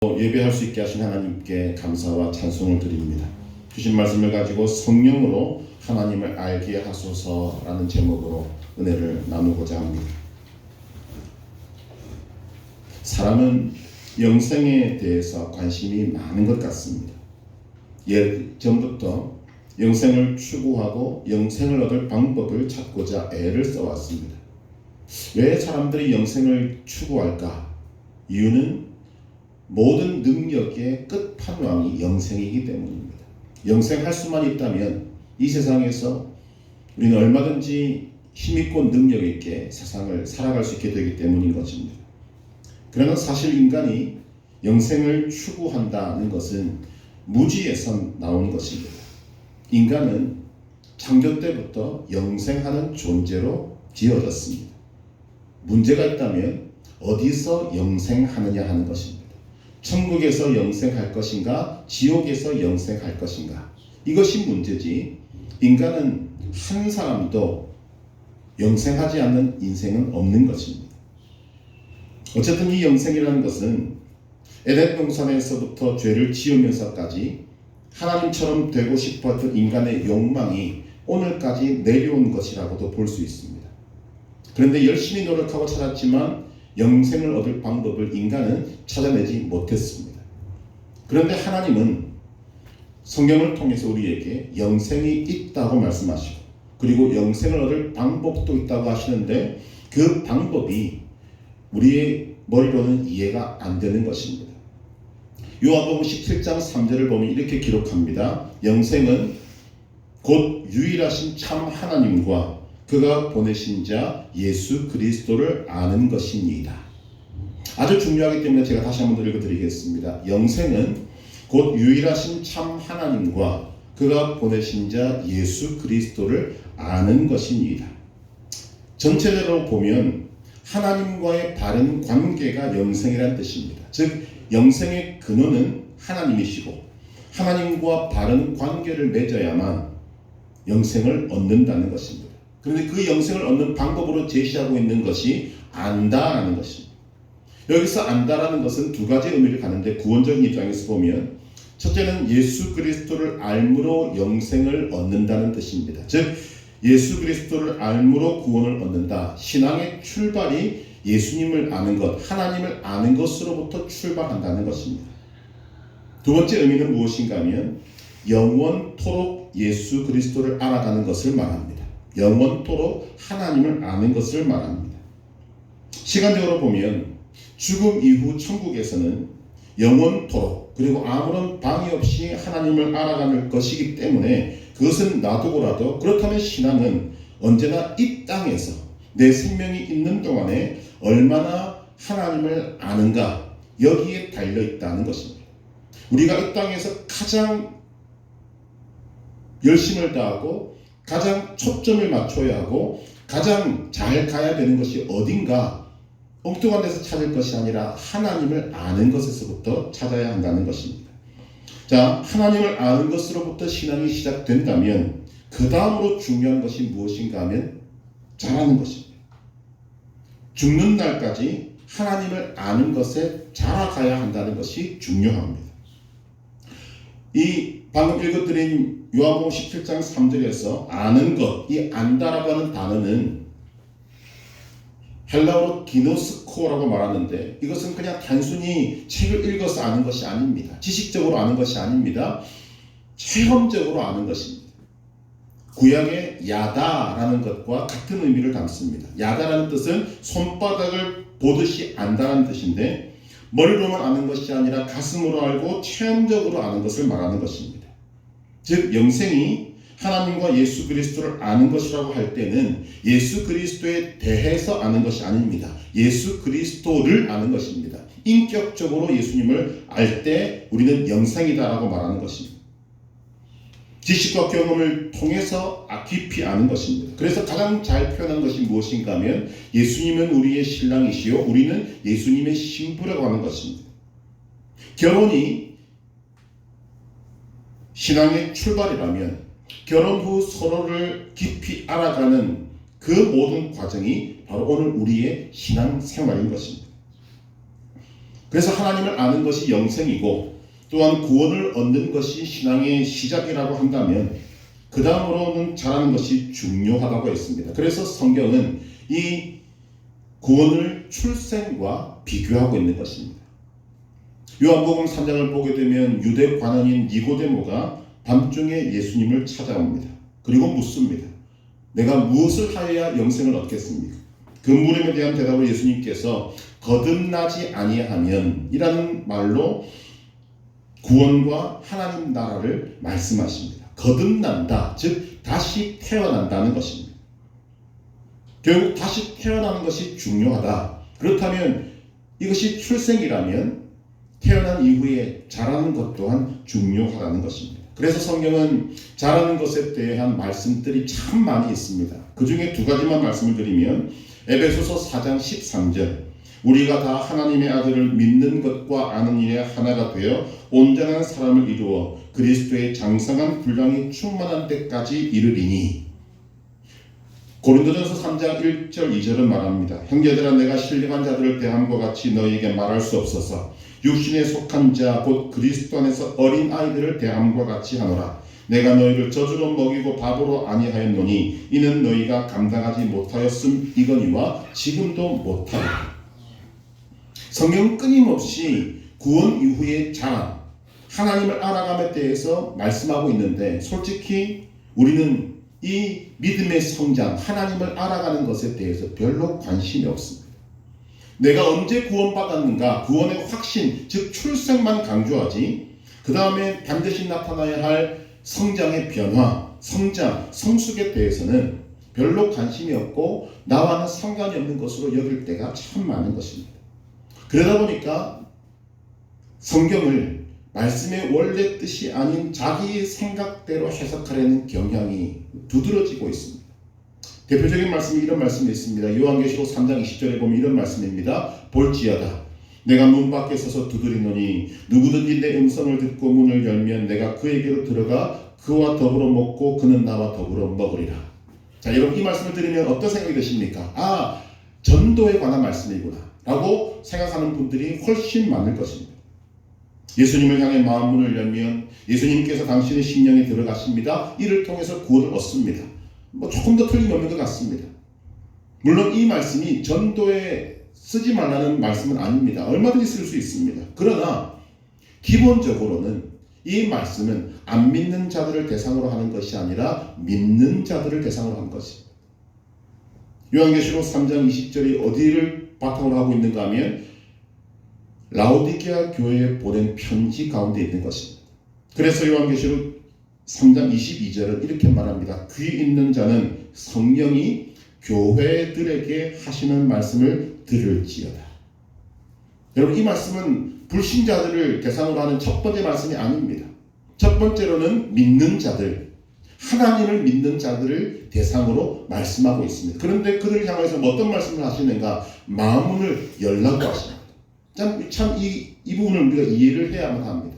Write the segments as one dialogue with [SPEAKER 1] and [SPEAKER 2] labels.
[SPEAKER 1] 예배할 수 있게 하신 하나님께 감사와 찬송을 드립니다. 주신 말씀을 가지고 성령으로 하나님을 알게 하소서라는 제목으로 은혜를 나누고자 합니다. 사람은 영생에 대해서 관심이 많은 것 같습니다. 예전부터 영생을 추구하고 영생을 얻을 방법을 찾고자 애를 써왔습니다. 왜 사람들이 영생을 추구할까? 이유는 모든 능력의 끝판왕이 영생이기 때문입니다. 영생할 수만 있다면 이 세상에서 우리는 얼마든지 힘있고 능력 있게 세상을 살아갈 수 있게 되기 때문인 것입니다. 그러나 사실 인간이 영생을 추구한다는 것은 무지에서 나온 것입니다. 인간은 창조 때부터 영생하는 존재로 지어졌습니다. 문제가 있다면 어디서 영생하느냐 하는 것입니다. 천국에서 영생할 것인가, 지옥에서 영생할 것인가, 이것이 문제지 인간은 한 사람도 영생하지 않는 인생은 없는 것입니다. 어쨌든 이 영생이라는 것은 에덴 동산에서부터 죄를 지으면서까지 하나님처럼 되고 싶었던 인간의 욕망이 오늘까지 내려온 것이라고도 볼 수 있습니다. 그런데 열심히 노력하고 찾았지만 영생을 얻을 방법을 인간은 찾아내지 못했습니다. 그런데 하나님은 성경을 통해서 우리에게 영생이 있다고 말씀하시고, 그리고 영생을 얻을 방법도 있다고 하시는데 그 방법이 우리의 머리로는 이해가 안 되는 것입니다. 요한복음 17장 3절을 보면 이렇게 기록합니다. 영생은 곧 유일하신 참 하나님과 그가 보내신 자 예수 그리스도를 아는 것이니이다. 아주 중요하기 때문에 제가 다시 한번 읽어드리겠습니다. 영생은 곧 유일하신 참 하나님과 그가 보내신 자 예수 그리스도를 아는 것이니이다. 전체적으로 보면 하나님과의 바른 관계가 영생이라는 뜻입니다. 즉 영생의 근원은 하나님이시고 하나님과 바른 관계를 맺어야만 영생을 얻는다는 것입니다. 그런데 그 영생을 얻는 방법으로 제시하고 있는 것이 안다라는 것입니다. 여기서 안다라는 것은 두 가지 의미를 가는데, 구원적인 입장에서 보면 첫째는 예수 그리스도를 알므로 영생을 얻는다는 뜻입니다. 즉 예수 그리스도를 알므로 구원을 얻는다. 신앙의 출발이 예수님을 아는 것, 하나님을 아는 것으로부터 출발한다는 것입니다. 두 번째 의미는 무엇인가 하면 영원토록 예수 그리스도를 알아가는 것을 말합니다. 영원토록 하나님을 아는 것을 말합니다. 시간적으로 보면 죽음 이후 천국에서는 영원토록, 그리고 아무런 방해 없이 하나님을 알아가는 것이기 때문에 그것은 놔두고라도, 그렇다면 신앙은 언제나 이 땅에서 내 생명이 있는 동안에 얼마나 하나님을 아는가, 여기에 달려있다는 것입니다. 우리가 이 땅에서 가장 열심을 다하고 가장 초점을 맞춰야 하고 가장 잘 가야 되는 것이 어딘가, 엉뚱한 데서 찾을 것이 아니라 하나님을 아는 것에서부터 찾아야 한다는 것입니다. 자, 하나님을 아는 것으로부터 신앙이 시작된다면 그 다음으로 중요한 것이 무엇인가 하면 자라는 것입니다. 죽는 날까지 하나님을 아는 것에 자라가야 한다는 것이 중요합니다. 이 방금 읽어드린 요한복음 17장 3절에서 아는 것, 이 안다라고 하는 단어는 헬라어로 기노스코라고 말하는데, 이것은 그냥 단순히 책을 읽어서 아는 것이 아닙니다. 지식적으로 아는 것이 아닙니다. 체험적으로 아는 것입니다. 구약의 야다라는 것과 같은 의미를 담습니다. 야다라는 뜻은 손바닥을 보듯이 안다는 뜻인데, 머리로만 아는 것이 아니라 가슴으로 알고 체험적으로 아는 것을 말하는 것입니다. 즉 영생이 하나님과 예수 그리스도를 아는 것이라고 할 때는 예수 그리스도에 대해서 아는 것이 아닙니다. 예수 그리스도를 아는 것입니다. 인격적으로 예수님을 알 때 우리는 영생이다라고 말하는 것입니다. 지식과 경험을 통해서 깊이 아는 것입니다. 그래서 가장 잘 표현한 것이 무엇인가 하면 예수님은 우리의 신랑이시요 우리는 예수님의 신부라고 하는 것입니다. 결혼이 신앙의 출발이라면 결혼 후 서로를 깊이 알아가는 그 모든 과정이 바로 오늘 우리의 신앙 생활인 것입니다. 그래서 하나님을 아는 것이 영생이고 또한 구원을 얻는 것이 신앙의 시작이라고 한다면 그 다음으로는 잘하는 것이 중요하다고 했습니다. 그래서 성경은 이 구원을 출생과 비교하고 있는 것입니다. 요한복음 3장을 보게 되면 유대 관원인 니고데모가 밤중에 예수님을 찾아옵니다. 그리고 묻습니다. 내가 무엇을 하여야 영생을 얻겠습니까? 그 물음에 대한 대답을 예수님께서 거듭나지 아니하면 이라는 말로 구원과 하나님 나라를 말씀하십니다. 거듭난다, 즉 다시 태어난다는 것입니다. 결국 다시 태어나는 것이 중요하다. 그렇다면 이것이 출생이라면 태어난 이후에 자라는 것 또한 중요하다는 것입니다. 그래서 성경은 자라는 것에 대한 말씀들이 참 많이 있습니다. 그 중에 두 가지만 말씀을 드리면 에베소서 4장 13절 우리가 다 하나님의 아들을 믿는 것과 아는 일에 하나가 되어 온전한 사람을 이루어 그리스도의 장성한 분량이 충만한 때까지 이르리니. 고린도전서 3장 1절 2절은 말합니다. 형제들아 내가 신령한 자들을 대함과 같이 너희에게 말할 수 없어서 육신에 속한 자 곧 그리스도 안에서 어린 아이들을 대함과 같이 하노라. 내가 너희를 젖으로 먹이고 밥으로 아니하였노니 이는 너희가 감당하지 못하였음이거니와 지금도 못하리. 성경은 끊임없이 구원 이후의 자랑, 하나님을 알아감에 대해서 말씀하고 있는데 솔직히 우리는 이 믿음의 성장, 하나님을 알아가는 것에 대해서 별로 관심이 없습니다. 내가 언제 구원받았는가, 구원의 확신, 즉 출생만 강조하지 그 다음에 반드시 나타나야 할 성장의 변화, 성장, 성숙에 대해서는 별로 관심이 없고 나와는 상관이 없는 것으로 여길 때가 참 많은 것입니다. 그러다 보니까 성경을 말씀의 원래 뜻이 아닌 자기의 생각대로 해석하려는 경향이 두드러지고 있습니다. 대표적인 말씀이 이런 말씀이 있습니다. 요한계시록 3장 20절에 보면 이런 말씀입니다. 볼지어다 내가 문 밖에 서서 두드리노니 누구든지 내 음성을 듣고 문을 열면 내가 그에게로 들어가 그와 더불어 먹고 그는 나와 더불어 먹으리라. 자, 여러분 이 말씀을 들으면 어떤 생각이 드십니까? 아, 전도에 관한 말씀이구나 라고 생각하는 분들이 훨씬 많을 것입니다. 예수님을 향해 마음문을 열면 예수님께서 당신의 심령에 들어가십니다. 이를 통해서 구원을 얻습니다. 조금 더 틀림없는 것 같습니다. 물론 이 말씀이 전도에 쓰지 말라는 말씀은 아닙니다. 얼마든지 쓸 수 있습니다. 그러나 기본적으로는 이 말씀은 안 믿는 자들을 대상으로 하는 것이 아니라 믿는 자들을 대상으로 하는 것입니다. 요한계시록 3장 20절이 어디를 바탕으로 하고 있는가 하면 라오디게아 교회에 보낸 편지 가운데 있는 것입니다. 그래서 요한계시록 3장 22절은 이렇게 말합니다. 귀 있는 자는 성령이 교회들에게 하시는 말씀을 들을지어다. 여러분 이 말씀은 불신자들을 대상으로 하는 첫 번째 말씀이 아닙니다. 첫 번째로는 믿는 자들, 하나님을 믿는 자들을 대상으로 말씀하고 있습니다. 그런데 그들을 향해서 어떤 말씀을 하시는가? 마음문을 열라고 하십니다. 참 이 부분을 우리가 이해를 해야만 합니다.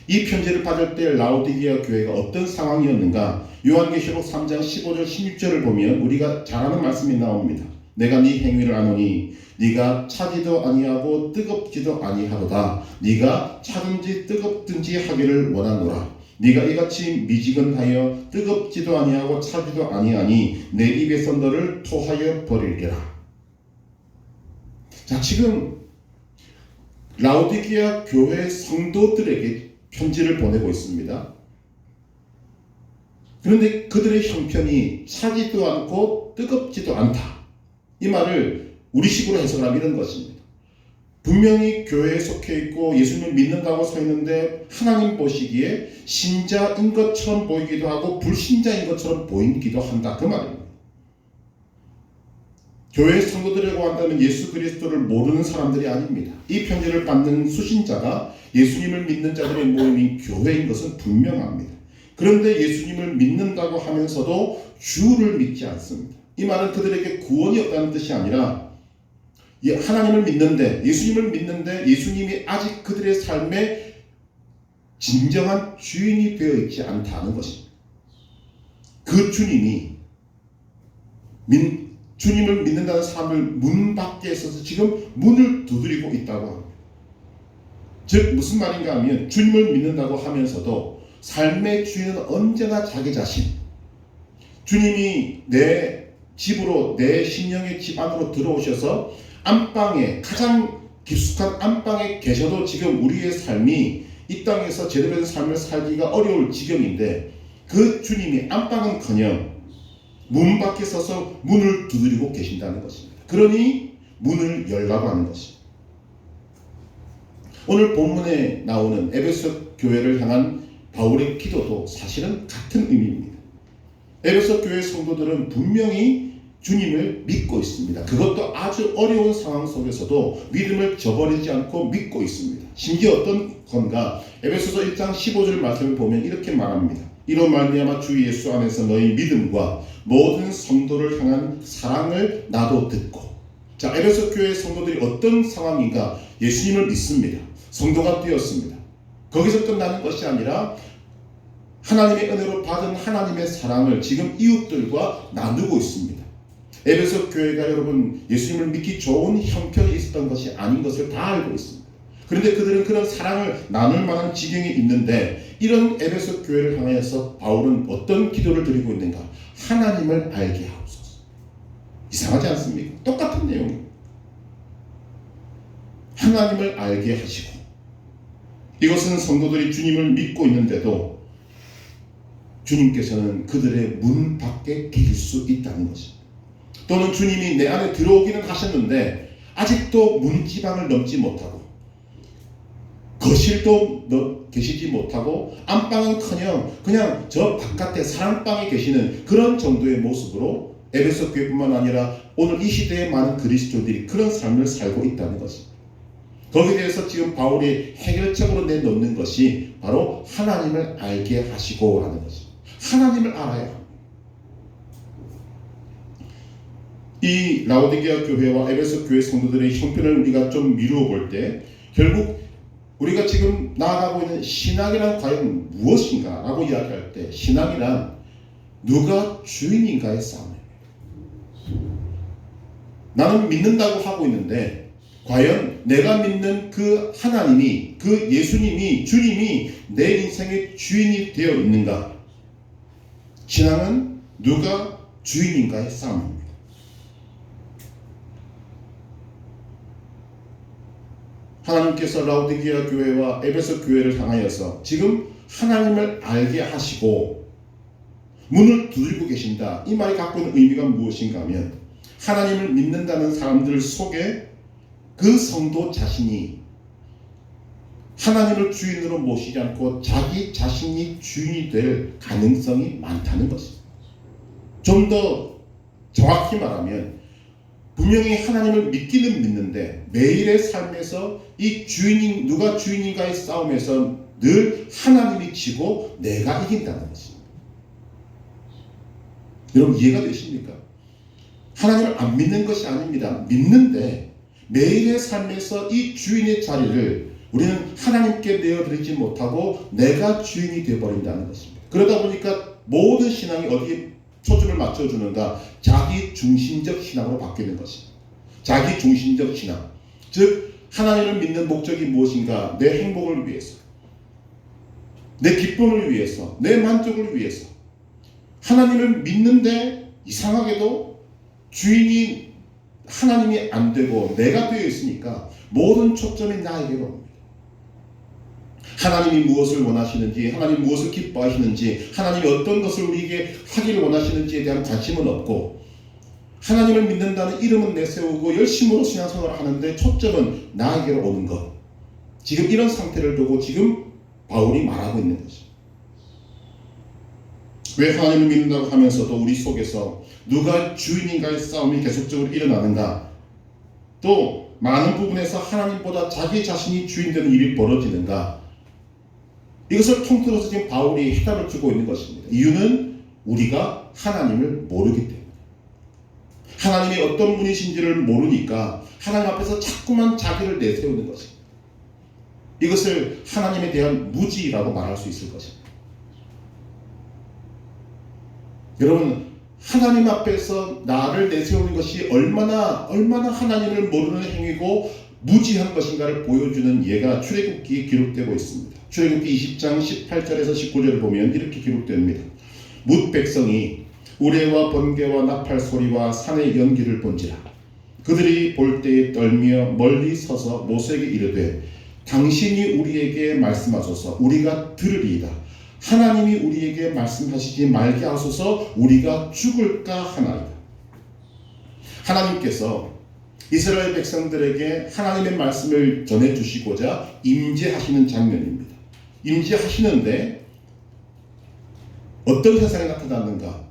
[SPEAKER 1] 이 편지를 받을 때 라오디게아 교회가 어떤 상황이었는가? 요한계시록 3장 15절 16절을 보면 우리가 잘 아는 말씀이 나옵니다. 내가 네 행위를 아노니 네가 차지도 아니하고 뜨겁지도 아니하도다. 네가 차든지 뜨겁든지 하기를 원하노라. 네가 이같이 미지근하여 뜨겁지도 아니하고 차지도 아니하니 내 입에서 너를 토하여 버리리라. 자, 지금 라오디게아 교회 성도들에게 편지를 보내고 있습니다. 그런데 그들의 형편이 차지도 않고 뜨겁지도 않다. 이 말을 우리식으로 해석하면 이런 것입니다. 분명히 교회에 속해 있고 예수님을 믿는다고 서 있는데 하나님 보시기에 신자인 것처럼 보이기도 하고 불신자인 것처럼 보이기도 한다. 그 말입니다. 교회 성도들이라고 한다면 예수 그리스도를 모르는 사람들이 아닙니다. 이 편지를 받는 수신자가 예수님을 믿는 자들의 모임인 교회인 것은 분명합니다. 그런데 예수님을 믿는다고 하면서도 주를 믿지 않습니다. 이 말은 그들에게 구원이 없다는 뜻이 아니라 하나님을 믿는데 예수님을 믿는데 예수님이 아직 그들의 삶에 진정한 주인이 되어 있지 않다는 것입니다. 그 주님이 주님을 믿는다는 사람을 문 밖에 있어서 지금 문을 두드리고 있다고 합니다. 즉 무슨 말인가 하면 주님을 믿는다고 하면서도 삶의 주인은 언제나 자기 자신, 주님이 내 집으로, 내 심령의 집 안으로 들어오셔서 안방에, 가장 깊숙한 안방에 계셔도 지금 우리의 삶이 이 땅에서 제대로 된 삶을 살기가 어려울 지경인데, 그 주님이 안방은커녕 문 밖에 서서 문을 두드리고 계신다는 것입니다. 그러니 문을 열라고 하는 것입니다. 오늘 본문에 나오는 에베소 교회를 향한 바울의 기도도 사실은 같은 의미입니다. 에베소 교회 성도들은 분명히 주님을 믿고 있습니다. 그것도 아주 어려운 상황 속에서도 믿음을 저버리지 않고 믿고 있습니다. 심지어 어떤 건가? 에베소서 1장 15절 말씀을 보면 이렇게 말합니다. 이로 말미암아 주 예수 안에서 너희 믿음과 모든 성도를 향한 사랑을 나도 듣고. 자, 에베소 교회 성도들이 어떤 상황인가? 예수님을 믿습니다. 성도가 되었습니다. 거기서 끝나는 것이 아니라 하나님의 은혜로 받은 하나님의 사랑을 지금 이웃들과 나누고 있습니다. 에베소 교회가 여러분 예수님을 믿기 좋은 형편이 있었던 것이 아닌 것을 다 알고 있습니다. 그런데 그들은 그런 사랑을 나눌 만한 지경이 있는데, 이런 에베소 교회를 향해서 바울은 어떤 기도를 드리고 있는가? 하나님을 알게 하옵소서. 이상하지 않습니까? 똑같은 내용입니다. 하나님을 알게 하시고, 이것은 성도들이 주님을 믿고 있는데도 주님께서는 그들의 문 밖에 계실 수 있다는 것입니다. 또는 주님이 내 안에 들어오기는 하셨는데 아직도 문지방을 넘지 못하고 거실도 계시지 못하고 안방은커녕 그냥 저 바깥에 사랑방에 계시는 그런 정도의 모습으로 에베소 교회뿐만 아니라 오늘 이 시대에 많은 그리스도인들이 그런 삶을 살고 있다는 것입니다. 거기에 대해서 지금 바울이 해결책으로 내놓는 것이 바로 하나님을 알게 하시고 라는 것입니다. 하나님을 알아야 합니다. 이 라오디게아 교회와 에베소 교회 성도들의 형편을 우리가 좀 미루어 볼 때 결국 우리가 지금 나아가고 있는 신앙이란 과연 무엇인가 라고 이야기할 때, 신앙이란 누가 주인인가의 싸움이에요. 나는 믿는다고 하고 있는데 과연 내가 믿는 그 하나님이, 그 예수님이, 주님이 내 인생의 주인이 되어 있는가? 신앙은 누가 주인인가의 싸움입니다. 하나님께서 라오디게아 교회와 에베소 교회를 향하여서 지금 하나님을 알게 하시고 문을 두드리고 계신다. 이 말이 갖고 있는 의미가 무엇인가 하면, 하나님을 믿는다는 사람들 속에 그 성도 자신이 하나님을 주인으로 모시지 않고 자기 자신이 주인이 될 가능성이 많다는 것입니다. 좀 더 정확히 말하면 분명히 하나님을 믿기는 믿는데 매일의 삶에서 이 주인인, 누가 주인인가의 싸움에서 늘 하나님이 지고 내가 이긴다는 것입니다. 여러분 이해가 되십니까? 하나님을 안 믿는 것이 아닙니다. 믿는데 매일의 삶에서 이 주인의 자리를 우리는 하나님께 내어드리지 못하고 내가 주인이 되어버린다는 것입니다. 그러다 보니까 모든 신앙이 어디에 초점을 맞춰주는가? 자기 중심적 신앙으로 바뀌는 것입니다. 자기 중심적 신앙. 즉 하나님을 믿는 목적이 무엇인가? 내 행복을 위해서, 내 기쁨을 위해서, 내 만족을 위해서. 하나님을 믿는데 이상하게도 주인이 하나님이 안 되고 내가 되어 있으니까 모든 초점이 나에게로 옵니다. 하나님이 무엇을 원하시는지, 하나님이 무엇을 기뻐하시는지, 하나님이 어떤 것을 우리에게 하기를 원하시는지에 대한 관심은 없고, 하나님을 믿는다는 이름은 내세우고 열심으로 신앙생활을 하는데 초점은 나에게로 오는 것. 지금 이런 상태를 두고 지금 바울이 말하고 있는 것입니다. 왜 하나님을 믿는다고 하면서도 우리 속에서 누가 주인인가의 싸움이 계속적으로 일어나는가? 또 많은 부분에서 하나님보다 자기 자신이 주인 되는 일이 벌어지는가? 이것을 통틀어서 지금 바울이 해답을 주고 있는 것입니다. 이유는 우리가 하나님을 모르기 때문에. 하나님이 어떤 분이신지를 모르니까 하나님 앞에서 자꾸만 자기를 내세우는 것입니다. 이것을 하나님에 대한 무지라고 말할 수 있을 것입니다. 여러분, 하나님 앞에서 나를 내세우는 것이 얼마나 하나님을 모르는 행위고 무지한 것인가를 보여주는 예가 출애굽기에 기록되고 있습니다. 출애굽기 20장 18절에서 19절을 보면 이렇게 기록됩니다. 뭇 백성이 우레와 번개와 나팔 소리와 산의 연기를 본지라 그들이 볼 때에 떨며 멀리 서서 모세에게 이르되 당신이 우리에게 말씀하소서 우리가 들으리이다. 하나님이 우리에게 말씀하시지 말게 하소서 우리가 죽을까 하나이다. 하나님께서 이스라엘 백성들에게 하나님의 말씀을 전해주시고자 임재하시는 장면입니다. 임재하시는데 어떤 현상이 나타났는가?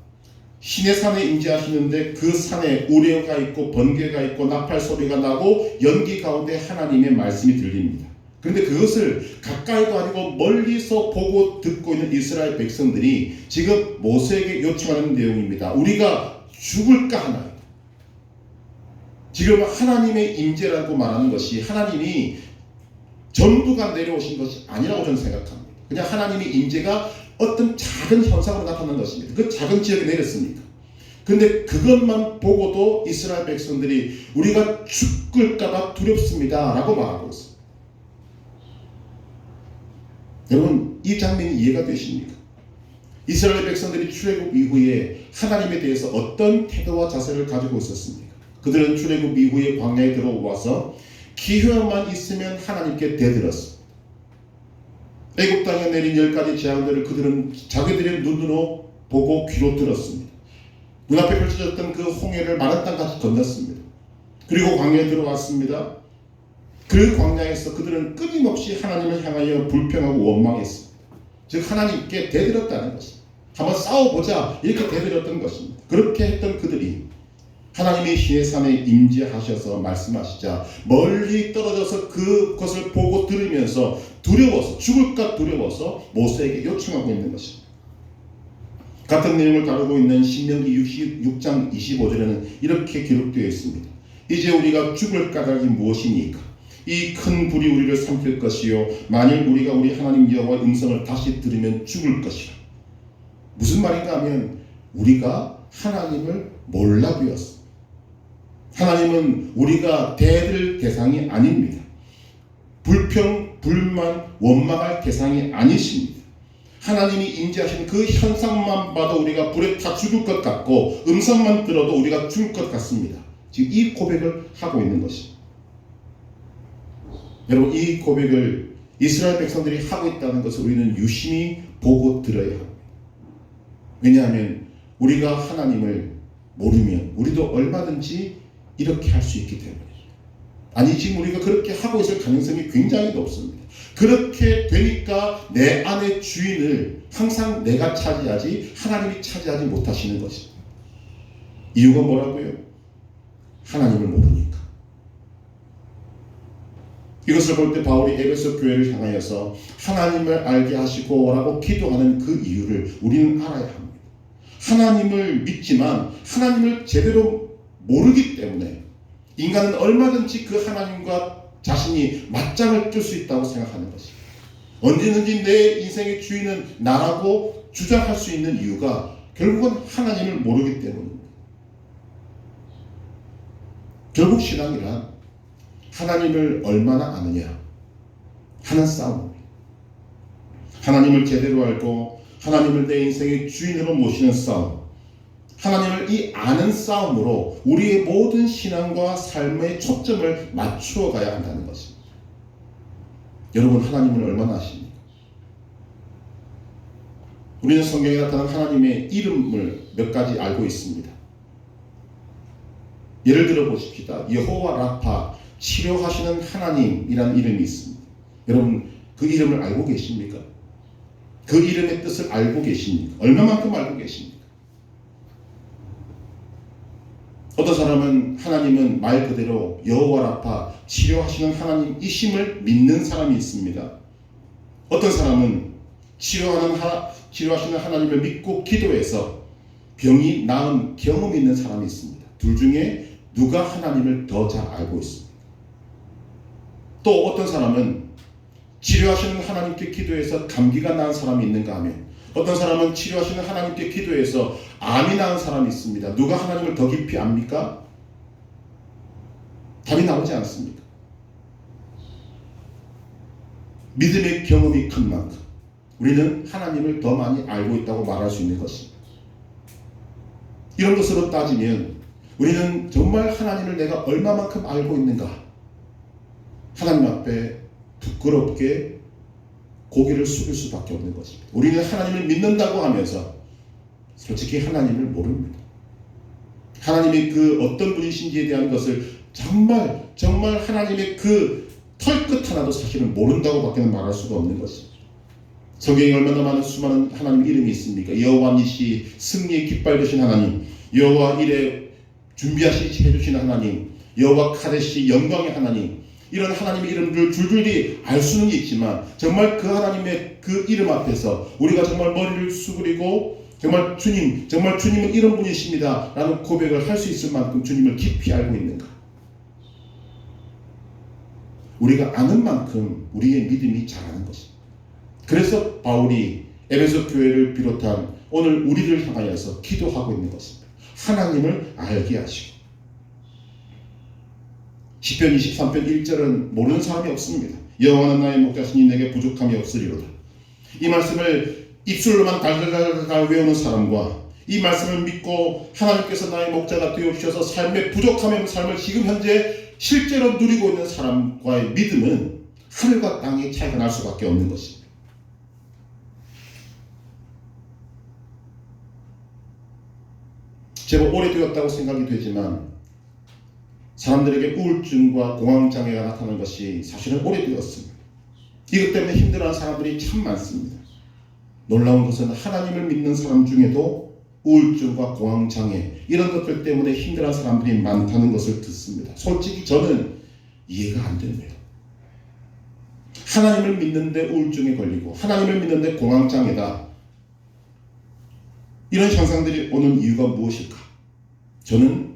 [SPEAKER 1] 시내산에 임재하시는데 그 산에 우레가 있고 번개가 있고 나팔 소리가 나고 연기 가운데 하나님의 말씀이 들립니다. 그런데 그것을 가까이도 아니고 멀리서 보고 듣고 있는 이스라엘 백성들이 지금 모세에게 요청하는 내용입니다. 우리가 죽을까 하나이다. 지금 하나님의 임재라고 말하는 것이 하나님이 전부가 내려오신 것이 아니라고 저는 생각합니다. 그냥 하나님의 임재가 어떤 작은 현상으로 나타난 것입니다. 그 작은 지역에 내렸습니다. 그런데 그것만 보고도 이스라엘 백성들이 우리가 죽을까봐 두렵습니다 라고 말하고 있습니다. 여러분 이 장면이 이해가 되십니까? 이스라엘 백성들이 출애굽 이후에 하나님에 대해서 어떤 태도와 자세를 가지고 있었습니까? 그들은 출애굽 이후에 광야에 들어와서 기회만 있으면 하나님께 대들었습니다. 애굽 땅에 내린 10가지 재앙들을 그들은 자기들의 눈으로 보고 귀로 들었습니다. 눈앞에 펼쳐졌던 그 홍해를 마른 땅같이 건넜습니다. 그리고 광야에 들어왔습니다. 그 광야에서 그들은 끊임없이 하나님을 향하여 불평하고 원망했습니다. 즉 하나님께 대들었다는 것입니다. 한번 싸워보자 이렇게 대들었던 것입니다. 그렇게 했던 그들이 하나님이 시내산에 임재하셔서 말씀하시자 멀리 떨어져서 그것을 보고 들으면서 두려워서 죽을까 두려워서 모세에게 요청하고 있는 것입니다. 같은 내용을 다루고 있는 신명기 6장 25절에는 이렇게 기록되어 있습니다. 이제 우리가 죽을 까닭이 무엇이니까? 이 큰 불이 우리를 삼킬 것이요 만일 우리가 우리 하나님 여호와의 음성을 다시 들으면 죽을 것이라. 무슨 말인가 하면 우리가 하나님을 몰라 배웠습니다. 하나님은 우리가 대들 대상이 아닙니다. 불평, 불만, 원망할 대상이 아니십니다. 하나님이 임재하신 그 현상만 봐도 우리가 불에 타 죽을 것 같고 음성만 들어도 우리가 죽을 것 같습니다. 지금 이 고백을 하고 있는 것입니다. 여러분 이 고백을 이스라엘 백성들이 하고 있다는 것을 우리는 유심히 보고 들어야 합니다. 왜냐하면 우리가 하나님을 모르면 우리도 얼마든지 이렇게 할 수 있기 때문입니다. 아니 지금 우리가 그렇게 하고 있을 가능성이 굉장히 높습니다. 그렇게 되니까 내 안의 주인을 항상 내가 차지하지 하나님이 차지하지 못하시는 것입니다. 이유가 뭐라고요? 하나님을 모르니까. 이것을 볼 때 바울이 에베소 교회를 향하여서 하나님을 알게 하시고 라고 기도하는 그 이유를 우리는 알아야 합니다. 하나님을 믿지만 하나님을 제대로 모르기 때문에 인간은 얼마든지 그 하나님과 자신이 맞짱을 뜰 수 있다고 생각하는 것입니다. 언제든지 내 인생의 주인은 나라고 주장할 수 있는 이유가 결국은 하나님을 모르기 때문입니다. 결국 신앙이란 하나님을 얼마나 아느냐 하는 싸움입니다. 하나님을 제대로 알고 하나님을 내 인생의 주인으로 모시는 싸움, 하나님을 이 아는 싸움으로 우리의 모든 신앙과 삶의 초점을 맞추어 가야 한다는 것입니다. 여러분 하나님을 얼마나 아십니까? 우리는 성경에 나타난 하나님의 이름을 몇 가지 알고 있습니다. 예를 들어 보십시다. 여호와 라파, 치료하시는 하나님이라는 이름이 있습니다. 여러분 그 이름을 알고 계십니까? 그 이름의 뜻을 알고 계십니까? 얼마만큼 알고 계십니까? 어떤 사람은 하나님은 말 그대로 여호와 라파, 치료하시는 하나님이심을 믿는 사람이 있습니다. 어떤 사람은 치료하시는 하나님을 믿고 기도해서 병이 나은 경험이 있는 사람이 있습니다. 둘 중에 누가 하나님을 더 잘 알고 있습니다. 또 어떤 사람은 치료하시는 하나님께 기도해서 감기가 나은 사람이 있는가 하면 어떤 사람은 치료하시는 하나님께 기도해서 암이 나은 사람이 있습니다. 누가 하나님을 더 깊이 압니까? 답이 나오지 않습니다. 믿음의 경험이 큰 만큼 우리는 하나님을 더 많이 알고 있다고 말할 수 있는 것입니다. 이런 것으로 따지면 우리는 정말 하나님을 내가 얼마만큼 알고 있는가? 하나님 앞에 부끄럽게 고개를 숙일 수밖에 없는 것입니다. 우리는 하나님을 믿는다고 하면서 솔직히 하나님을 모릅니다. 하나님이 그 어떤 분이신지에 대한 것을 정말 하나님의 그 털끝 하나도 사실은 모른다고 밖에 말할 수가 없는 것입니다. 성경에 얼마나 많은 수많은 하나님 이름이 있습니까? 여호와 니시, 승리의 깃발 되신 하나님, 여호와 이레 준비하시 해주신 하나님, 여호와 카데시 영광의 하나님, 이런 하나님의 이름들을 줄줄이 알 수는 있지만 정말 그 하나님의 그 이름 앞에서 우리가 정말 머리를 수그리고 정말 주님은 이런 분이십니다 라는 고백을 할 수 있을 만큼 주님을 깊이 알고 있는가? 우리가 아는 만큼 우리의 믿음이 자라는 것입니다. 그래서 바울이 에베소 교회를 비롯한 오늘 우리를 향하여서 기도하고 있는 것입니다. 하나님을 알게 하시고. 시편 23편 1절은 모르는 사람이 없습니다. 여호와는 나의 목자시니 내게 부족함이 없으리로다. 이 말씀을 입술로만 달달달달 외우는 사람과 이 말씀을 믿고 하나님께서 나의 목자가 되옵소서 삶의 부족함이 없는 삶을 지금 현재 실제로 누리고 있는 사람과의 믿음은 하늘과 땅의 차이가 날 수밖에 없는 것입니다. 제법 오래되었다고 생각이 되지만 사람들에게 우울증과 공황장애가 나타나는 것이 사실은 오래되었습니다. 이것 때문에 힘들어하는 사람들이 참 많습니다. 놀라운 것은 하나님을 믿는 사람 중에도 우울증과 공황장애 이런 것들 때문에 힘들어하는 사람들이 많다는 것을 듣습니다. 솔직히 저는 이해가 안 됩니다. 하나님을 믿는데 우울증에 걸리고 하나님을 믿는데 공황장애다. 이런 현상들이 오는 이유가 무엇일까? 저는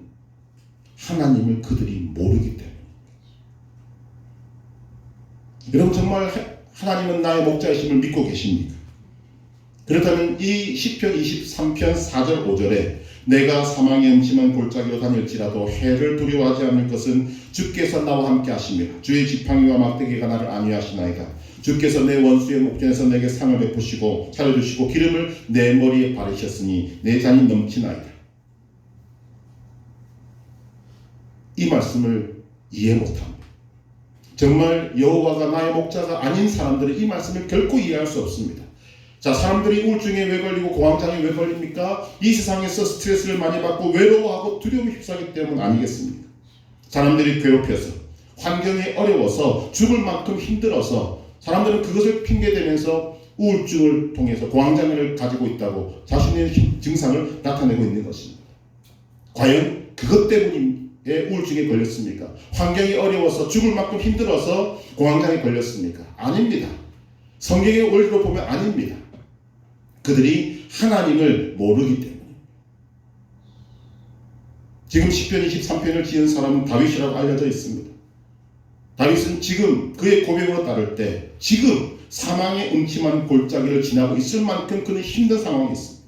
[SPEAKER 1] 하나님을 그들이 모르기 때문에. 여러분 정말 하나님은 나의 목자이심을 믿고 계십니까? 그렇다면 이 시편 23편 4절 5절에 내가 사망의 음침한 골짜기로 다닐지라도 해를 두려워하지 않을 것은 주께서 나와 함께 하시며 주의 지팡이와 막대기가 나를 안위하시나이다. 주께서 내 원수의 목전에서 내게 상을 베푸시고 차려주시고 기름을 내 머리에 바르셨으니 내 잔이 넘치나이다. 이 말씀을 이해 못합니다. 정말 여호와가 나의 목자가 아닌 사람들은 이 말씀을 결코 이해할 수 없습니다. 자, 사람들이 우울증에 왜 걸리고 공황장애에 왜 걸립니까? 이 세상에서 스트레스를 많이 받고 외로워하고 두려움에 휩싸기 때문 아니겠습니까? 사람들이 괴롭혀서 환경이 어려워서 죽을 만큼 힘들어서 사람들은 그것을 핑계대면서 우울증을 통해서 공황장애를 가지고 있다고 자신의 증상을 나타내고 있는 것입니다. 과연 그것 때문에 우울증에 걸렸습니까? 환경이 어려워서 죽을 만큼 힘들어서 공황장애에 걸렸습니까? 아닙니다. 성경의 원리로 보면 아닙니다. 그들이 하나님을 모르기 때문에. 지금 시편 23편을 지은 사람은 다윗이라고 알려져 있습니다. 다윗은 지금 그의 고백으로 따를 때 지금 사망의 음침한 골짜기를 지나고 있을 만큼 그는 힘든 상황이 있습니다.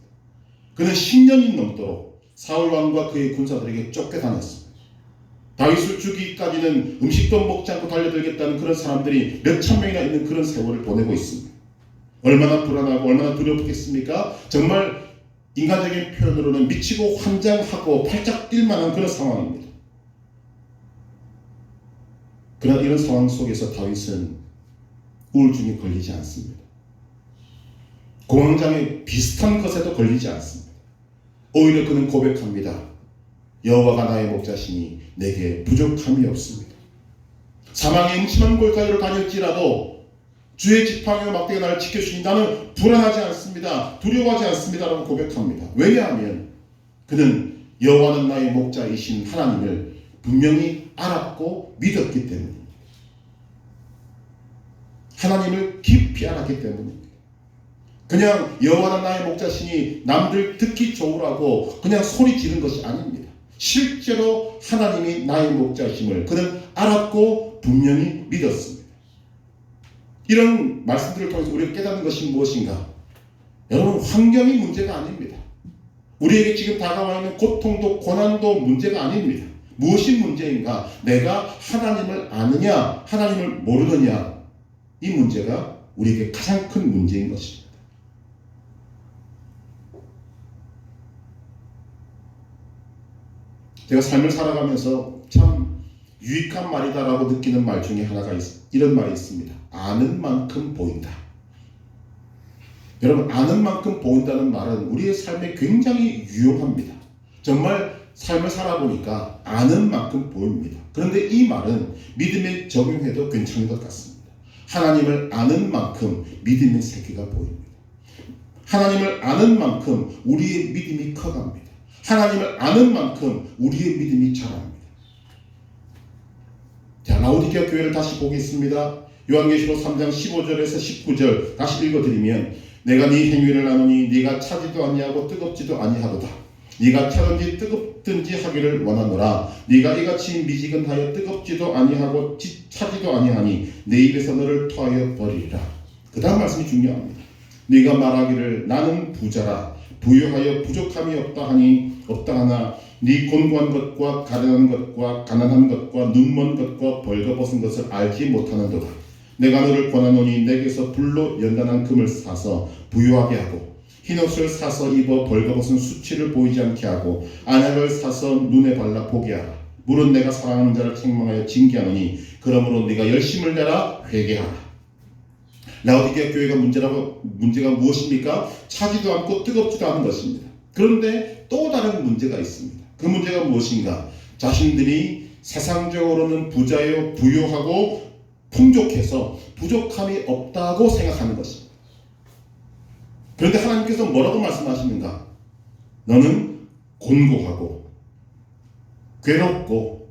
[SPEAKER 1] 그는 10년이 넘도록 사울왕과 그의 군사들에게 쫓겨다녔습니다. 다윗을 죽이기까지는 음식도 먹지 않고 달려들겠다는 그런 사람들이 몇천 명이나 있는 그런 세월을 보내고 있습니다. 얼마나 불안하고 얼마나 두렵겠습니까? 정말 인간적인 표현으로는 미치고 환장하고 팔짝 뛸 만한 그런 상황입니다. 그러나 이런 상황 속에서 다윗은 우울증에 걸리지 않습니다. 공황장애 비슷한 것에도 걸리지 않습니다. 오히려 그는 고백합니다. 여호와가 나의 목자시니 내게 부족함이 없습니다. 사망의 음침한 골짜기로 다닐지라도 주의 지팡이와 막대기가 나를 지켜주시니 나는 불안하지 않습니다. 두려워하지 않습니다. 라고 고백합니다. 왜냐하면 그는 여호와는 나의 목자이신 하나님을 분명히 알았고 믿었기 때문입니다. 하나님을 깊이 알았기 때문입니다. 그냥 여호와는 나의 목자시니 남들 듣기 좋으라고 그냥 소리 지른 것이 아닙니다. 실제로 하나님이 나의 목자이심을 그는 알았고 분명히 믿었습니다. 이런 말씀들을 통해서 우리가 깨닫는 것이 무엇인가? 여러분, 환경이 문제가 아닙니다. 우리에게 지금 다가와 있는 고통도 고난도 문제가 아닙니다. 무엇이 문제인가? 내가 하나님을 아느냐, 하나님을 모르느냐, 이 문제가 우리에게 가장 큰 문제인 것입니다. 제가 삶을 살아가면서 참 유익한 말이다라고 느끼는 말 중에 하나가 이런 말이 있습니다. 아는 만큼 보인다. 여러분, 아는 만큼 보인다는 말은 우리의 삶에 굉장히 유용합니다. 정말 삶을 살아보니까 아는 만큼 보입니다. 그런데 이 말은 믿음에 적용해도 괜찮은 것 같습니다. 하나님을 아는 만큼 믿음의 세계가 보입니다. 하나님을 아는 만큼 우리의 믿음이 커갑니다. 하나님을 아는 만큼 우리의 믿음이 자랍니다. 자, 라오디게아 교회를 다시 보겠습니다. 요한계시록 3장 15절에서 19절 다시 읽어드리면, 내가 네 행위를 아노니 네가 차지도 아니하고 뜨겁지도 아니하도다. 네가 차든지 뜨겁든지 하기를 원하노라. 네가 이같이 미지근하여 뜨겁지도 아니하고 차지도 아니하니 내 입에서 너를 토하여 버리리라. 그 다음 말씀이 중요합니다. 네가 말하기를 나는 부자라 부유하여 부족함이 없다 하나 네 곤고한 것과 가련한 것과 가난한 것과 눈먼 것과 벌거벗은 것을 알지 못하는도다. 내가 너를 권하노니 내게서 불로 연단한 금을 사서 부유하게 하고 흰옷을 사서 입어 벌거벗은 수치를 보이지 않게 하고 안약을 사서 눈에 발라 보게 하라. 물은 내가 사랑하는 자를 책망하여 징계하노니 그러므로 네가 열심을 내라 회개하라. 라오디게아 교회가 문제가 무엇입니까? 차지도 않고 뜨겁지도 않은 것입니다. 그런데 또 다른 문제가 있습니다. 그 문제가 무엇인가? 자신들이 세상적으로는 부자요 부유하고 풍족해서 부족함이 없다고 생각하는 것입니다. 그런데 하나님께서 뭐라고 말씀하시는가? 너는 곤고하고 괴롭고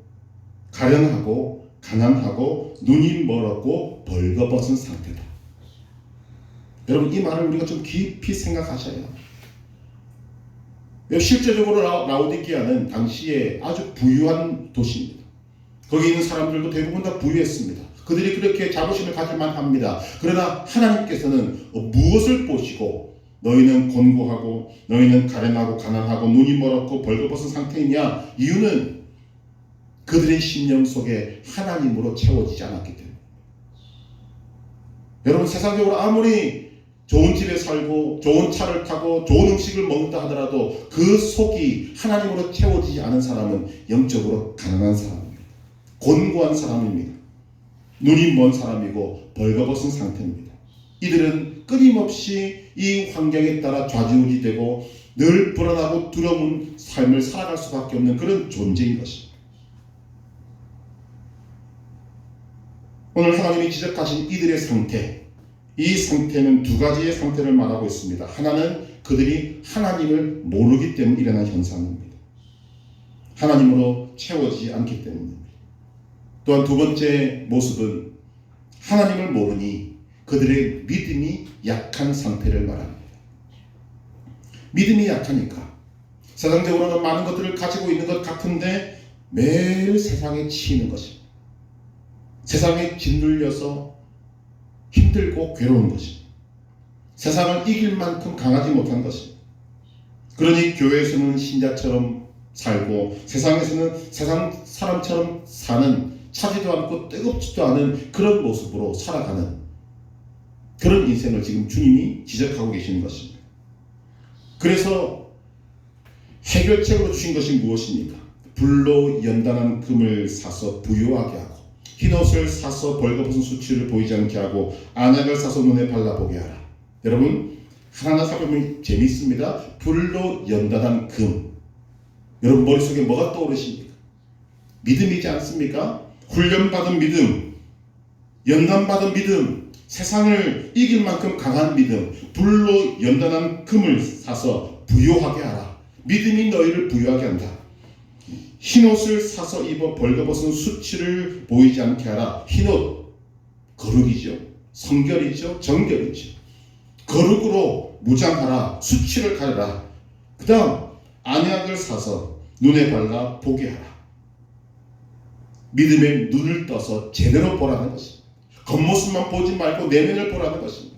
[SPEAKER 1] 가련하고 가난하고 눈이 멀었고 벌거벗은 상태다. 여러분, 이 말을 우리가 좀 깊이 생각하셔야 합니다. 실제적으로 라오디게아는 당시에 아주 부유한 도시입니다. 거기 있는 사람들도 대부분 다 부유했습니다. 그들이 그렇게 자부심을 가질만 합니다. 그러나 하나님께서는 무엇을 보시고 너희는 곤고하고 너희는 가련하고 가난하고 눈이 멀었고 벌거벗은 상태이냐? 이유는 그들의 심령 속에 하나님으로 채워지지 않았기 때문에. 여러분, 세상적으로 아무리 좋은 집에 살고 좋은 차를 타고 좋은 음식을 먹는다 하더라도 그 속이 하나님으로 채워지지 않은 사람은 영적으로 가난한 사람입니다. 곤고한 사람입니다. 눈이 먼 사람이고 벌거벗은 상태입니다. 이들은 끊임없이 이 환경에 따라 좌지우지되고 늘 불안하고 두려운 삶을 살아갈 수밖에 없는 그런 존재인 것입니다. 오늘 하나님이 지적하신 이들의 상태, 이 상태는 두 가지의 상태를 말하고 있습니다. 하나는 그들이 하나님을 모르기 때문에 일어난 현상입니다. 하나님으로 채워지지 않기 때문입니다. 또한 두 번째 모습은 하나님을 모르니 그들의 믿음이 약한 상태를 말합니다. 믿음이 약하니까 세상적으로는 많은 것들을 가지고 있는 것 같은데 매일 세상에 치이는 것입니다. 세상에 짓눌려서 힘들고 괴로운 것입니다. 세상을 이길 만큼 강하지 못한 것입니다. 그러니 교회에서는 신자처럼 살고 세상에서는 세상 사람처럼 사는, 차지도 않고 뜨겁지도 않은 그런 모습으로 살아가는 그런 인생을 지금 주님이 지적하고 계시는 것입니다. 그래서 해결책으로 주신 것이 무엇입니까? 불로 연단한 금을 사서 부유하게 하고 흰옷을 사서 벌거벗은 수치를 보이지 않게 하고 안약을 사서 눈에 발라보게 하라. 여러분, 하나하나 살펴보면 재미있습니다. 불로 연단한 금. 여러분 머릿속에 뭐가 떠오르십니까? 믿음이지 않습니까? 훈련받은 믿음, 연단받은 믿음, 세상을 이길 만큼 강한 믿음, 불로 연단한 금을 사서 부유하게 하라. 믿음이 너희를 부유하게 한다. 흰옷을 사서 입어 벌거벗은 수치를 보이지 않게 하라. 흰옷, 거룩이죠. 성결이죠. 정결이죠. 거룩으로 무장하라. 수치를 가려라. 그 다음 안약을 사서 눈에 발라 보게 하라. 믿음의 눈을 떠서 제대로 보라는 것입니다. 겉모습만 보지 말고 내면을 보라는 것입니다.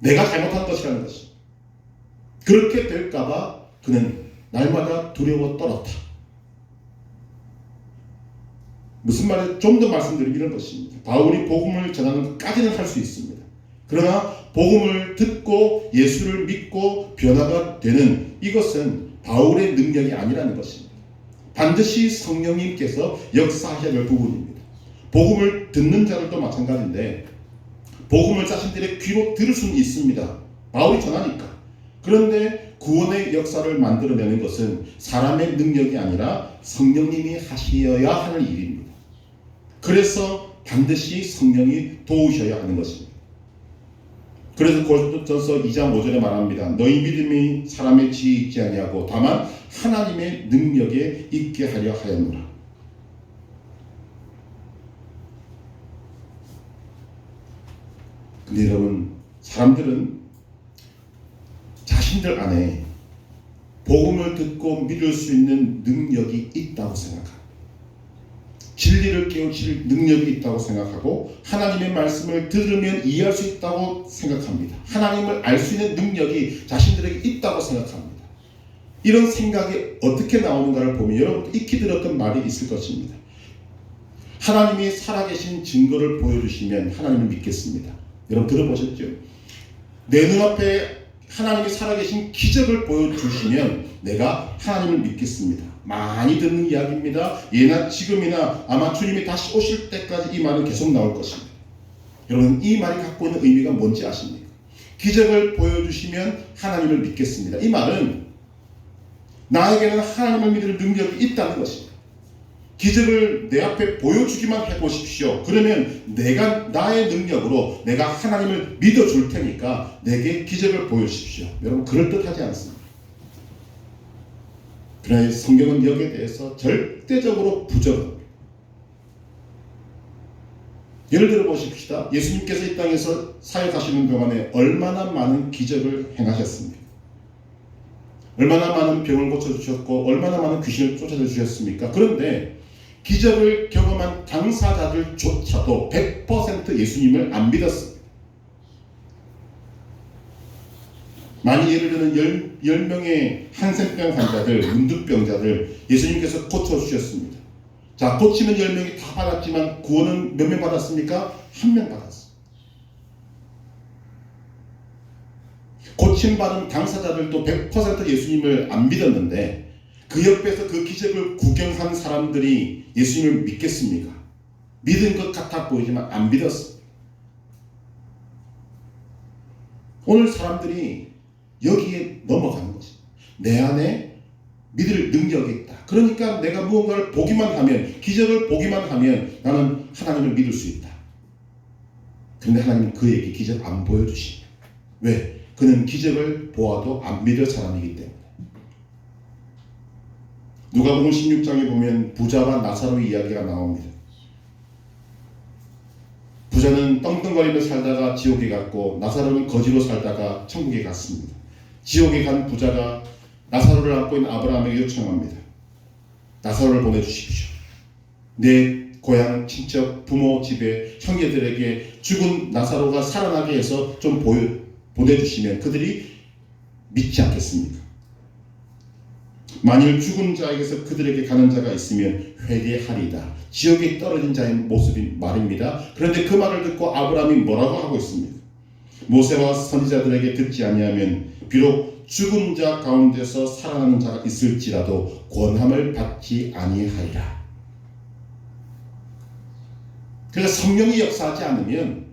[SPEAKER 1] 내가 잘못한 것이라는 것입니다. 그렇게 될까봐 그는 날마다 두려워 떨었다. 무슨 말인지 좀 더 말씀드리면 이런 것입니다. 바울이 복음을 전하는 것까지는 할 수 있습니다. 그러나 복음을 듣고 예수를 믿고 변화가 되는 이것은 바울의 능력이 아니라는 것입니다. 반드시 성령님께서 역사하셔야 될 부분입니다. 복음을 듣는 자들도 마찬가지인데 복음을 자신들의 귀로 들을 수는 있습니다. 바울이 전하니까. 그런데 구원의 역사를 만들어내는 것은 사람의 능력이 아니라 성령님이 하셔야 하는 일입니다. 그래서 반드시 성령이 도우셔야 하는 것입니다. 그래서 고린도전서 2장 5절에 말합니다. 너희 믿음이 사람의 지혜에 있지 아니하고 다만 하나님의 능력에 있게 하려 하였노라. 근데 여러분, 사람들은 자신들 안에 복음을 듣고 믿을 수 있는 능력이 있다고 생각합니다. 진리를 깨우칠 능력이 있다고 생각하고 하나님의 말씀을 들으면 이해할 수 있다고 생각합니다. 하나님을 알 수 있는 능력이 자신들에게 있다고 생각합니다. 이런 생각이 어떻게 나오는가를 보면 여러분도 익히 들었던 말이 있을 것입니다. 하나님이 살아계신 증거를 보여주시면 하나님을 믿겠습니다. 여러분 들어보셨죠? 내 눈앞에 하나님이 살아계신 기적을 보여주시면 내가 하나님을 믿겠습니다. 많이 듣는 이야기입니다. 예나 지금이나 아마 주님이 다시 오실 때까지 이 말은 계속 나올 것입니다. 여러분 이 말이 갖고 있는 의미가 뭔지 아십니까? 기적을 보여주시면 하나님을 믿겠습니다. 이 말은 나에게는 하나님을 믿을 능력이 있다는 것입니다. 기적을 내 앞에 보여주기만 해보십시오. 그러면 내가 나의 능력으로 내가 하나님을 믿어줄 테니까 내게 기적을 보여주십시오. 여러분 그럴듯하지 않습니다. 그러나 성경은 여기에 대해서 절대적으로 부정합니다. 예를 들어 보십시다. 예수님께서 이 땅에서 사역하시는 동안에 얼마나 많은 기적을 행하셨습니까? 얼마나 많은 병을 고쳐주셨고 얼마나 많은 귀신을 쫓아주셨습니까? 그런데 기적을 경험한 당사자들조차도 100% 예수님을 안 믿었습니다. 만약 예를 들면 10명의 한센병 환자들, 문득병자들 예수님께서 고쳐주셨습니다. 자, 고치면 10명이 다 받았지만 구원은 몇 명 받았습니까? 1명 받았습니다. 고침받은 당사자들도 100% 예수님을 안 믿었는데 그 옆에서 그 기적을 구경한 사람들이 예수님을 믿겠습니까? 믿은 것 같아 보이지만 안 믿었습니다. 오늘 사람들이 여기에 넘어가는 것입니다. 내 안에 믿을 능력이 있다. 그러니까 내가 무언가를 보기만 하면, 기적을 보기만 하면 나는 하나님을 믿을 수 있다. 그런데 하나님은 그에게 기적 안 보여주십니다. 왜? 그는 기적을 보아도 안 믿을 사람이기 때문에. 누가복음 16장에 보면 부자와 나사로의 이야기가 나옵니다. 부자는 떵떵거리며 살다가 지옥에 갔고 나사로는 거지로 살다가 천국에 갔습니다. 지옥에 간 부자가 나사로를 안고 있는 아브라함에게 요청합니다. 나사로를 보내주십시오. 내 고향, 친척, 부모 집에 형제들에게 죽은 나사로가 살아나게 해서 좀 보내주시면 그들이 믿지 않겠습니까? 만일 죽은 자에게서 그들에게 가는 자가 있으면 회개하리다. 지옥에 떨어진 자의 모습이 말입니다. 그런데 그 말을 듣고 아브라함이 뭐라고 하고 있습니까? 모세와 선지자들에게 듣지 아니하면 비록 죽은 자 가운데서 살아나는 자가 있을지라도 권함을 받지 아니하리라. 그래서 성령이 역사하지 않으면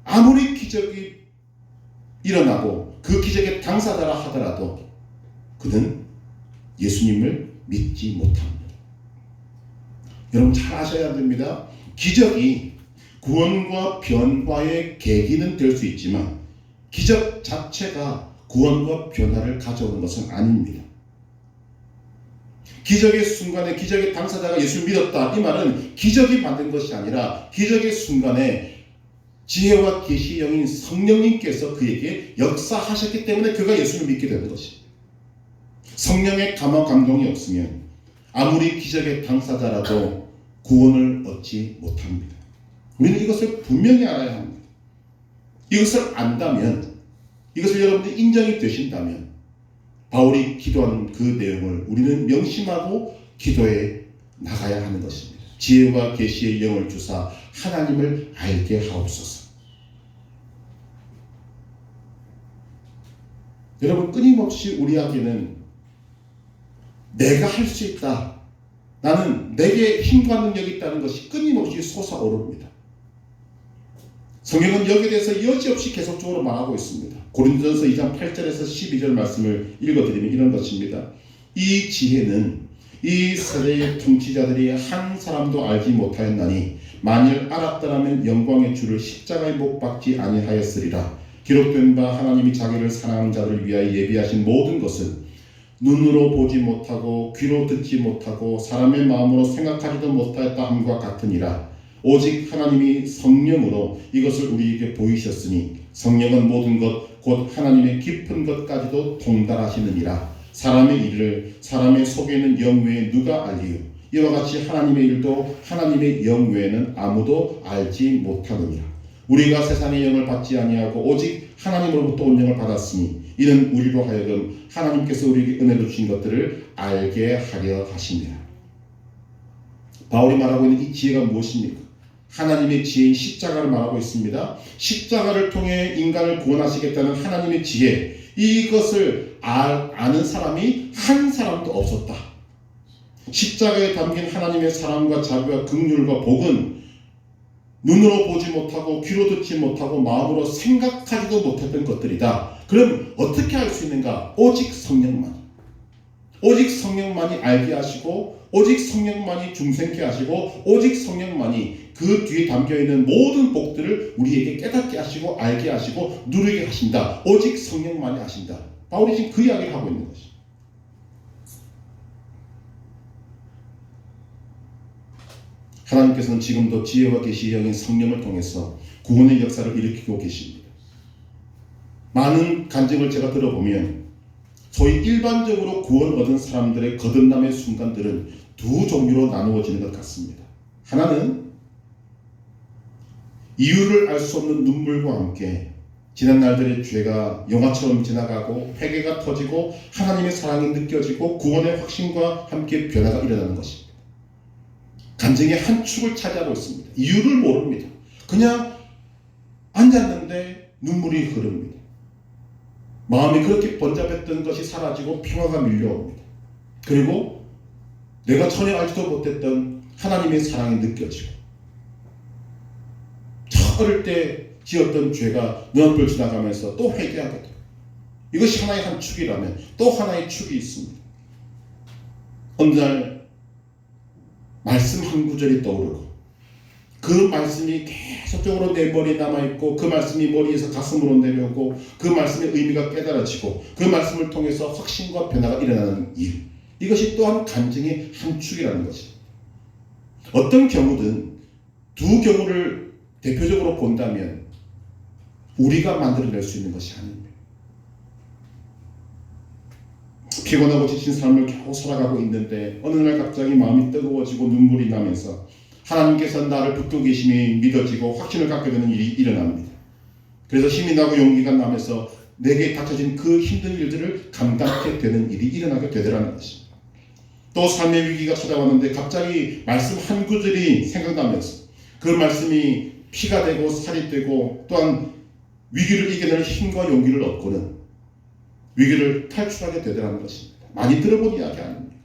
[SPEAKER 1] 아무리 기적이 일어나고 그 기적의 당사자라 하더라도 그는 예수님을 믿지 못합니다. 여러분 잘 아셔야 됩니다. 기적이 구원과 변화의 계기는 될 수 있지만 기적 자체가 구원과 변화를 가져오는 것은 아닙니다. 기적의 순간에 기적의 당사자가 예수를 믿었다. 이 말은 기적이 만든 것이 아니라 기적의 순간에 지혜와 계시의 영인 성령님께서 그에게 역사하셨기 때문에 그가 예수를 믿게 되는 것입니다. 성령의 감화 감동이 없으면 아무리 기적의 당사자라도 구원을 얻지 못합니다. 우리는 이것을 분명히 알아야 합니다. 이것을 안다면 이것을 여러분들이 인정이 되신다면 바울이 기도하는 그 내용을 우리는 명심하고 기도해 나가야 하는 것입니다. 지혜와 계시의 영을 주사 하나님을 알게 하옵소서. 여러분, 끊임없이 우리에게는 내가 할 수 있다, 나는 내게 힘과 능력이 있다는 것이 끊임없이 솟아오릅니다. 성경은 여기에 대해서 여지없이 계속적으로 말하고 있습니다. 고린도전서 2장 8절에서 12절 말씀을 읽어드리면 이런 것입니다. 이 지혜는 이 세대의 통치자들이 한 사람도 알지 못하였나니 만일 알았더라면 영광의 주를 십자가에 못 박지 아니하였으리라. 기록된 바 하나님이 자기를 사랑하는 자들을 위하여 예비하신 모든 것은 눈으로 보지 못하고 귀로 듣지 못하고 사람의 마음으로 생각하지도 못하였다 함과 같으니라. 오직 하나님이 성령으로 이것을 우리에게 보이셨으니 성령은 모든 것 곧 하나님의 깊은 것까지도 통달하시느니라. 사람의 일을 사람의 속에 있는 영 외에 누가 알리요? 이와 같이 하나님의 일도 하나님의 영 외에는 아무도 알지 못하느니라. 우리가 세상의 영을 받지 아니하고 오직 하나님으로부터 온 영을 받았으니 이는 우리로 하여금 하나님께서 우리에게 은혜로 주신 것들을 알게 하려 하심이라. 바울이 말하고 있는 이 지혜가 무엇입니까? 하나님의 지혜인 십자가를 말하고 있습니다. 십자가를 통해 인간을 구원하시겠다는 하나님의 지혜, 이것을 아는 사람이 한 사람도 없었다. 십자가에 담긴 하나님의 사랑과 자비와 긍휼과 복은 눈으로 보지 못하고 귀로 듣지 못하고 마음으로 생각하지도 못했던 것들이다. 그럼 어떻게 알 수 있는가? 오직 성령만이. 오직 성령만이 알게 하시고 오직 성령만이 중생케 하시고 오직 성령만이 그 뒤에 담겨있는 모든 복들을 우리에게 깨닫게 하시고 알게 하시고 누리게 하신다. 오직 성령만이 하신다. 바울이 지금 그 이야기를 하고 있는 것입니다. 하나님께서는 지금도 지혜와 계시의 영인 성령을 통해서 구원의 역사를 일으키고 계십니다. 많은 간증을 제가 들어보면 소위 일반적으로 구원 얻은 사람들의 거듭남의 순간들은 두 종류로 나누어지는 것 같습니다. 하나는 이유를 알 수 없는 눈물과 함께 지난 날들의 죄가 영화처럼 지나가고 회개가 터지고 하나님의 사랑이 느껴지고 구원의 확신과 함께 변화가 일어나는 것입니다. 간증의 한 축을 차지하고 있습니다. 이유를 모릅니다. 그냥 앉았는데 눈물이 흐릅니다. 마음이 그렇게 번잡했던 것이 사라지고 평화가 밀려옵니다. 그리고 내가 전혀 알지도 못했던 하나님의 사랑이 느껴지고 어릴 때 지었던 죄가 눈앞을 지나가면서 또 회개하게 돼요. 이것이 하나의 한 축이라면 또 하나의 축이 있습니다. 어느 날 말씀 한 구절이 떠오르고 그 말씀이 계속적으로 내 머리에 남아있고 그 말씀이 머리에서 가슴으로 내려오고 그 말씀의 의미가 깨달아지고 그 말씀을 통해서 확신과 변화가 일어나는 일, 이것이 또한 간증의 한 축이라는 것입니다. 어떤 경우든 두 경우를 대표적으로 본다면 우리가 만들어낼 수 있는 것이 아닙니다. 피곤하고 지친 삶을 겨우 살아가고 있는데 어느 날 갑자기 마음이 뜨거워지고 눈물이 나면서 하나님께서 나를 붙들고 계심이 믿어지고 확신을 갖게 되는 일이 일어납니다. 그래서 힘이 나고 용기가 나면서 내게 닥쳐진 그 힘든 일들을 감당하게 되는 일이 일어나게 되더라는 것입니다. 또 삶의 위기가 찾아왔는데 갑자기 말씀 한 구절이 생각나면서 그 말씀이 피가 되고 살이 되고 또한 위기를 이겨낼 힘과 용기를 얻고는 위기를 탈출하게 되더라는 것입니다. 많이 들어본 이야기 아닙니다.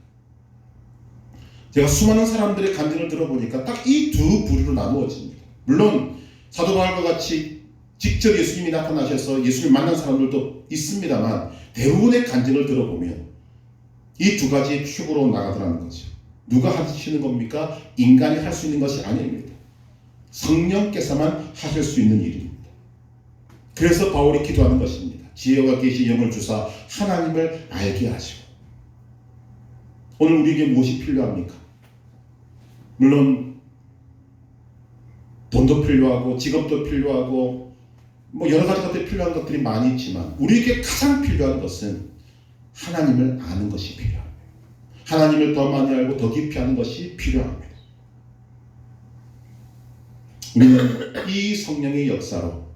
[SPEAKER 1] 제가 수많은 사람들의 간증을 들어보니까 딱 이 두 부류로 나누어집니다. 물론 사도 바울과 같이 직접 예수님이 나타나셔서 예수님을 만난 사람들도 있습니다만 대부분의 간증을 들어보면 이 두 가지 축으로 나가더라는 거죠. 누가 하시는 겁니까? 인간이 할 수 있는 것이 아닙니다. 성령께서만 하실 수 있는 일입니다. 그래서 바울이 기도하는 것입니다. 지혜와 계시 영을 주사 하나님을 알게 하시고. 오늘 우리에게 무엇이 필요합니까? 물론 돈도 필요하고 직업도 필요하고 여러 가지 것들이 필요한 것들이 많이 있지만 우리에게 가장 필요한 것은 하나님을 아는 것이 필요합니다. 하나님을 더 많이 알고 더 깊이 아는 것이 필요합니다. 우리는 이 성령의 역사로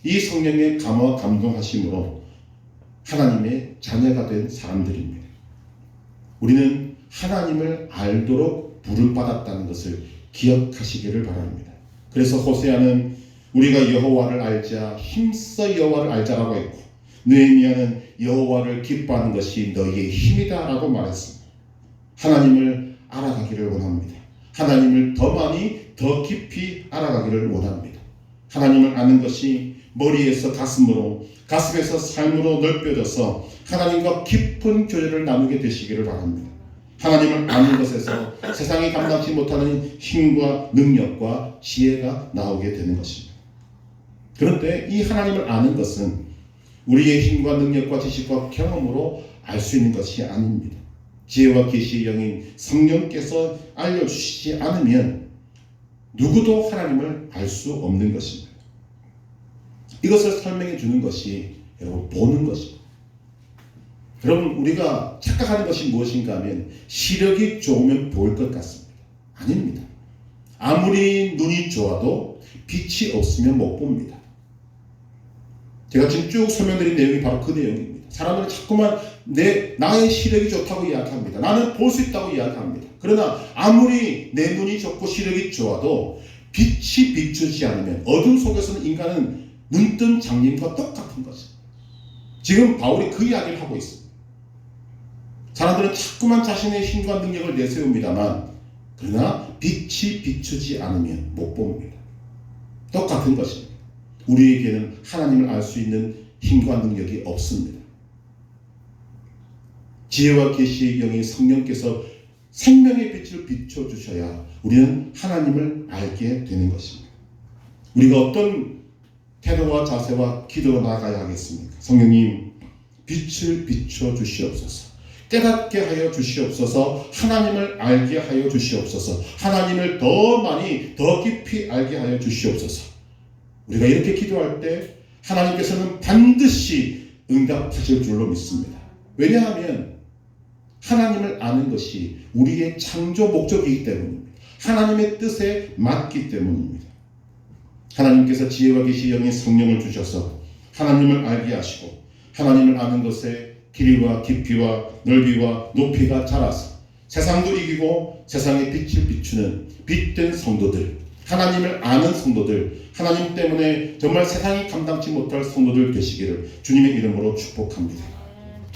[SPEAKER 1] 이 성령의 감화 감동하심으로 하나님의 자녀가 된 사람들입니다. 우리는 하나님을 알도록 부름받았다는 것을 기억하시기를 바랍니다. 그래서 호세아는 우리가 여호와를 알자 힘써 여호와를 알자라고 했고, 느헤미야는 여호와를 기뻐하는 것이 너희의 힘이다라고 말했습니다. 하나님을 알아가기를 원합니다. 하나님을 더 많이 더 깊이 알아가기를 원합니다. 하나님을 아는 것이 머리에서 가슴으로, 가슴에서 삶으로 넓혀져서 하나님과 깊은 교제를 나누게 되시기를 바랍니다. 하나님을 아는 것에서 세상이 감당치 못하는 힘과 능력과 지혜가 나오게 되는 것입니다. 그런데 이 하나님을 아는 것은 우리의 힘과 능력과 지식과 경험으로 알 수 있는 것이 아닙니다. 지혜와 계시의 영인 성령께서 알려주시지 않으면 누구도 하나님을 알 수 없는 것입니다. 이것을 설명해 주는 것이 여러분 보는 것입니다. 여러분 우리가 착각하는 것이 무엇인가 하면 시력이 좋으면 보일 것 같습니다. 아닙니다. 아무리 눈이 좋아도 빛이 없으면 못 봅니다. 제가 지금 쭉 설명드린 내용이 바로 그 내용입니다. 사람들은 자꾸만 나의 시력이 좋다고 이야기합니다. 나는 볼 수 있다고 이야기합니다. 그러나 아무리 내 눈이 좋고 시력이 좋아도 빛이 비추지 않으면 어둠 속에서는 인간은 눈뜬 장님과 똑같은 거죠. 지금 바울이 그 이야기를 하고 있습니다. 사람들은 자꾸만 자신의 힘과 능력을 내세웁니다만 그러나 빛이 비추지 않으면 못 봅니다. 똑같은 것입니다. 우리에게는 하나님을 알 수 있는 힘과 능력이 없습니다. 지혜와 계시의 영이 성령께서 생명의 빛을 비춰주셔야 우리는 하나님을 알게 되는 것입니다. 우리가 어떤 태도와 자세와 기도로 나아가야 하겠습니까? 성령님, 빛을 비춰 주시옵소서. 깨닫게 하여 주시옵소서. 하나님을 알게 하여 주시옵소서. 하나님을 더 많이 더 깊이 알게 하여 주시옵소서. 우리가 이렇게 기도할 때 하나님께서는 반드시 응답하실 줄로 믿습니다. 왜냐하면 하나님을 아는 것이 우리의 창조 목적이기 때문입니다. 하나님의 뜻에 맞기 때문입니다. 하나님께서 지혜와 계시 영의 성령을 주셔서 하나님을 알게 하시고 하나님을 아는 것에 길이와 깊이와 넓이와 높이가 자라서 세상도 이기고 세상의 빛을 비추는 빛된 성도들, 하나님을 아는 성도들, 하나님 때문에 정말 세상이 감당치 못할 성도들 되시기를 주님의 이름으로 축복합니다.